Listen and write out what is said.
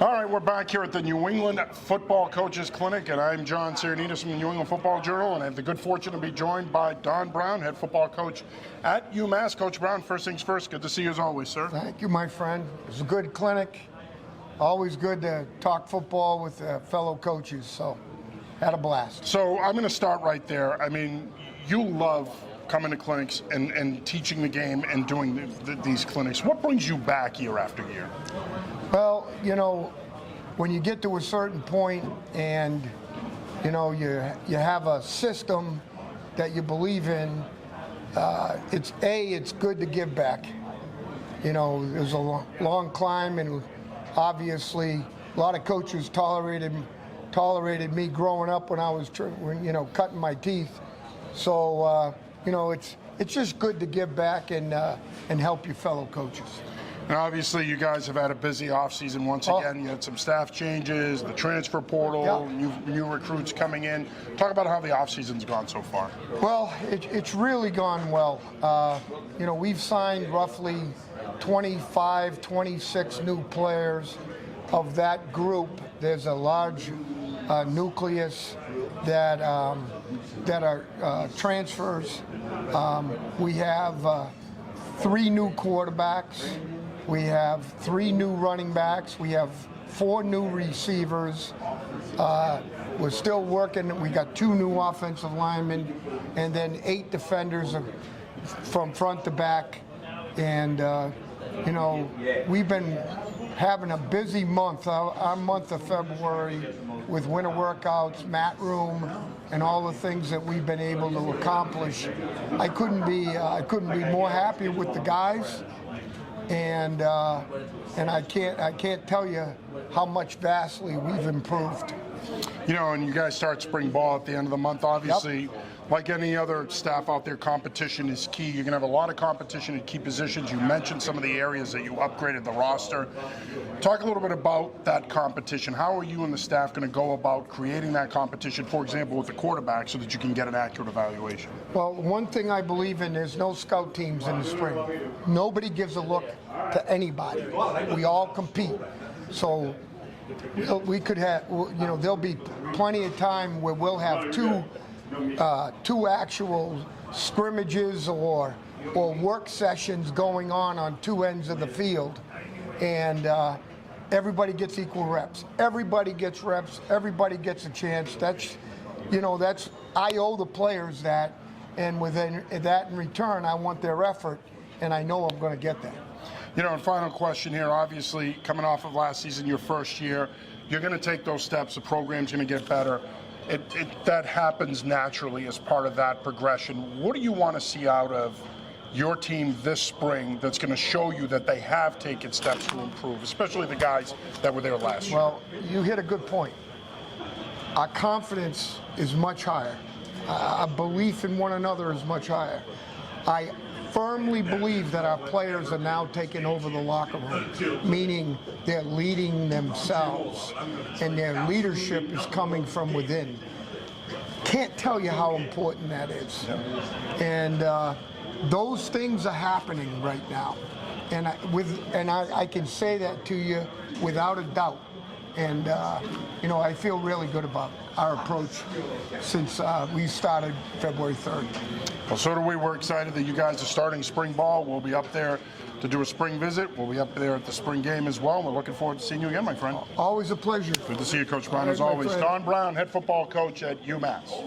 All right, we're back here at the New England Football Coaches Clinic, and I'm John Serenitas from the New England Football Journal, and I have the good fortune to be joined by Don Brown, head football coach at Umass. Coach Brown, first things first, good to see you as always, sir. Thank you, my friend. It's a good clinic. Always good to talk football with fellow coaches, so had a blast. So I'm going to start right there. I mean, you love coming to clinics and teaching the game and doing these clinics. What brings you back year after year? Well, you know, when you get to a certain point and, you know, you have a system that you believe in, it's good to give back. You know, there's a long climb, and obviously a lot of coaches tolerated me growing up when I was, cutting my teeth. So, you know, it's just good to give back and help your fellow coaches. And obviously, you guys have had a busy offseason once again. You had some staff changes, the transfer portal, new recruits coming in. Talk about how the offseason's gone so far. Well, it's really gone well. You know, we've signed roughly 25, 26 new players. Of that group, there's a large nucleus that are transfers. We have 3 new quarterbacks. We have 3 new running backs. We have 4 new receivers. We're still working. We got 2 new offensive linemen, and then 8 defenders from front to back. And you know, we've been having a busy month. Our month of February with winter workouts, mat room, and all the things that we've been able to accomplish. I couldn't be more happy with the guys. And I can't tell you how much vastly we've improved. You know, and you guys start spring ball at the end of the month. Obviously, like any other staff out there, competition is key. You're going to have a lot of competition at key positions. You mentioned some of the areas that you upgraded the roster. Talk a little bit about that competition. How are you and the staff going to go about creating that competition, for example, with the quarterback, so that you can get an accurate evaluation? Well, one thing I believe in, there's no scout teams in the spring. Nobody gives a look to anybody. We all compete. So we could have, you know, there'll be plenty of time where we'll have two actual scrimmages or work sessions going on 2 ends of the field, and everybody gets equal reps. Everybody gets reps. Everybody gets a chance. That's I owe the players that, and within that in return, I want their effort, and I know I'm going to get that. You know, and final question here, obviously, coming off of last season, your first year, you're going to take those steps. The program's going to get better. That happens naturally as part of that progression. What do you want to see out of your team this spring that's going to show you that they have taken steps to improve, especially the guys that were there last year? Well, you hit a good point. Our confidence is much higher. Our belief in one another is much higher. I firmly believe that our players are now taking over the locker room, meaning they're leading themselves, and their leadership is coming from within. Can't tell you how important that is. And those things are happening right now, and I can say that to you without a doubt. And you know, I feel really good about our approach since we started February 3rd. Well, so do we. We're excited that you guys are starting spring ball. We'll be up there to do a spring visit. We'll be up there at the spring game as well. We're looking forward to seeing you again, my friend. Always a pleasure. Good to see you, Coach Brown, as always. Don Brown, head football coach at UMass.